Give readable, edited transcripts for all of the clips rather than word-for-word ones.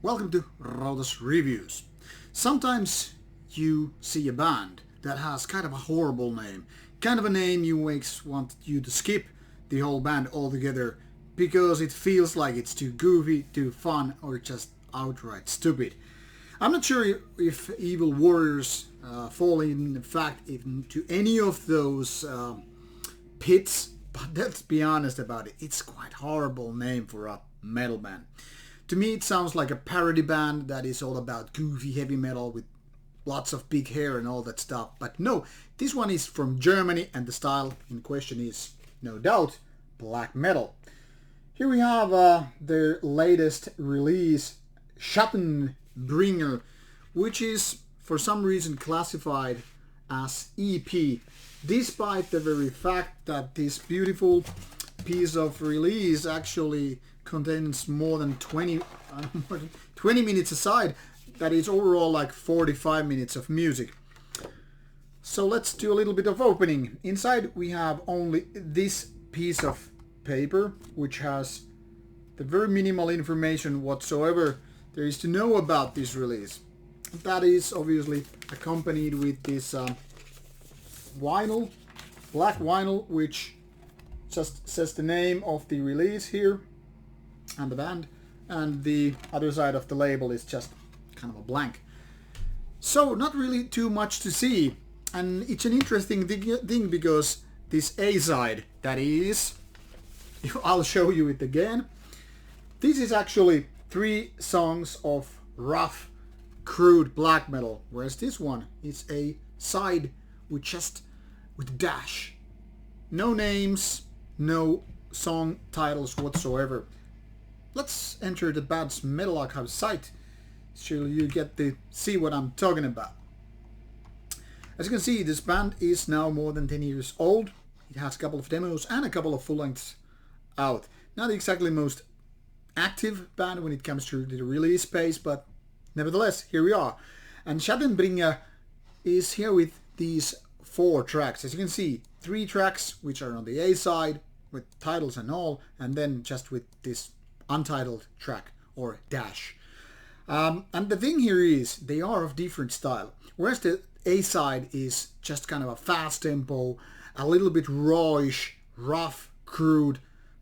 Welcome to Rauta's Reviews. Sometimes you see a band that has kind of a horrible name, kind of a name you want you to skip the whole band altogether because it feels like it's too goofy, too fun, or just outright stupid. I'm not sure if Evil Warriors fall in fact into any of those pits, but let's be honest about it. It's quite horrible name for a metal band. To me, it sounds like a parody band that is all about goofy heavy metal with lots of big hair and all that stuff. But no, this one is from Germany and the style in question is, no doubt, black metal. Here we have their latest release, Schattenbringer, which is for some reason classified as EP, despite the very fact that this beautiful piece of release actually contains more than 20 minutes aside. That is overall like 45 minutes of music. So let's do a little bit of opening. Inside we have only this piece of paper, which has the very minimal information whatsoever there is to know about this release. That is obviously accompanied with this vinyl, black vinyl, which just says the name of the release here and the band, and the other side of the label is just kind of a blank. So not really too much to see, and it's an interesting thing because this A-side, that is, I'll show you it again. This is actually 3 songs of rough, crude black metal, whereas this one is a side with dash. No names, no song titles whatsoever. Let's enter the band's Metal Archive site so you get to see what I'm talking about. As you can see, this band is now more than 10 years old. It has a couple of demos and a couple of full lengths out. Not exactly most active band when it comes to the release pace, but nevertheless, here we are. And Schattenbringer is here with these 4 tracks. As you can see, 3 tracks which are on the A side with titles and all, and then just with this untitled track or dash. And the thing here is they are of different style. Whereas the A side is just kind of a fast tempo, a little bit rawish, rough, crude,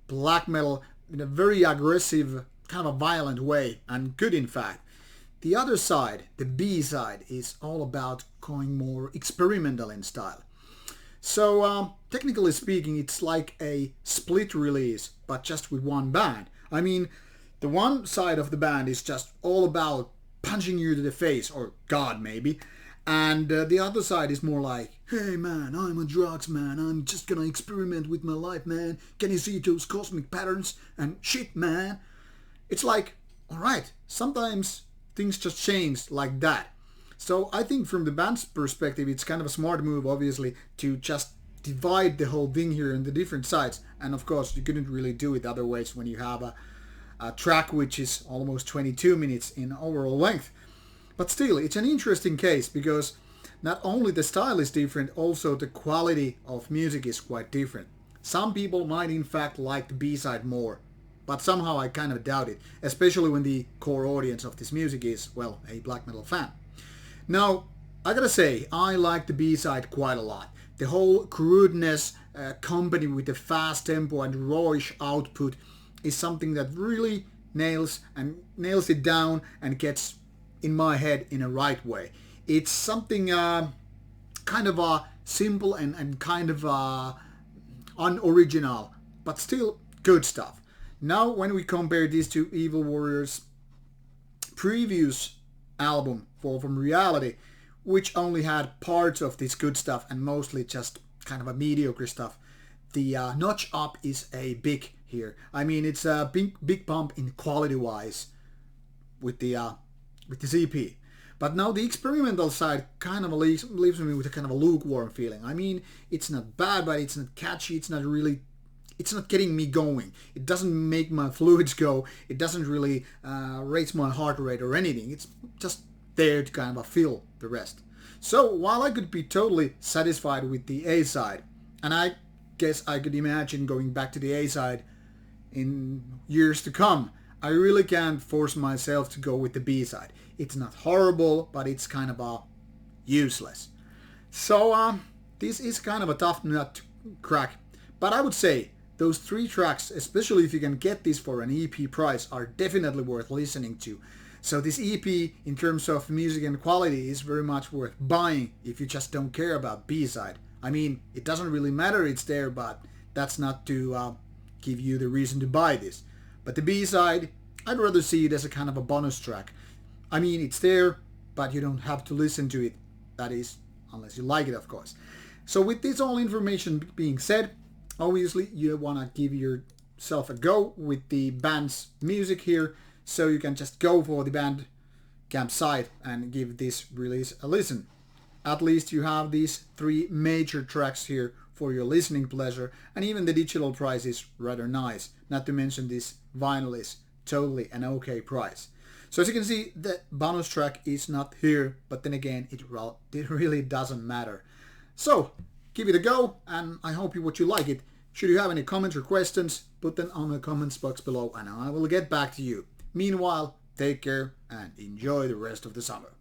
black metal in a very aggressive, kind of a violent way, and good in fact. The other side, the B side, is all about going more experimental in style. So technically speaking, it's like a split release, but just with one band. I mean, the one side of the band is just all about punching you to the face, or God maybe, and the other side is more like, hey man, I'm a drugs man, I'm just gonna experiment with my life, man. Can you see those cosmic patterns? And shit, man. It's like, alright, sometimes things just change like that. So I think from the band's perspective, it's kind of a smart move, obviously, to just divide the whole thing here into different sides. And of course, you couldn't really do it other ways when you have a track which is almost 22 minutes in overall length. But still, it's an interesting case because not only the style is different, also the quality of music is quite different. Some people might in fact like the B-side more, but somehow I kind of doubt it, especially when the core audience of this music is, well, a black metal fan. Now, I gotta say, I like the B-side quite a lot. The whole crudeness accompanied with the fast tempo and rawish output is something that really nails it down and gets in my head in a right way. It's something kind of simple and kind of unoriginal, but still good stuff. Now when we compare these to Evil Warriors' previous album, Fall From Reality, which only had parts of this good stuff and mostly just kind of a mediocre stuff, the notch up is a big here. I mean, it's a big bump in quality wise with the this EP. But now the experimental side kind of leaves me with a kind of a lukewarm feeling. I mean, it's not bad, but it's not catchy. It's not getting me going. It doesn't make my fluids go. It doesn't really raise my heart rate or anything. It's just there to kind of fill the rest. So while I could be totally satisfied with the A side, and I guess I could imagine going back to the A side in years to come, I really can't force myself to go with the B-side. It's not horrible, but it's kind of useless. So this is kind of a tough nut to crack. But I would say those 3 tracks, especially if you can get this for an EP price, are definitely worth listening to. So this EP, in terms of music and quality, is very much worth buying if you just don't care about B-side. I mean, it doesn't really matter it's there, but that's not to give you the reason to buy this. But the B-side, I'd rather see it as a kind of a bonus track. I mean, it's there, but you don't have to listen to it. That is, unless you like it, of course. So with this all information being said, obviously you want to give yourself a go with the band's music here, so you can just go for the Bandcamp site and give this release a listen. At least you have these 3 major tracks here for your listening pleasure, and even the digital price is rather nice. Not to mention this vinyl is totally an okay price. So as you can see, the bonus track is not here, but then again, it really doesn't matter. So give it a go, and I hope you like it. Should you have any comments or questions, put them on the comments box below, and I will get back to you. Meanwhile, take care and enjoy the rest of the summer.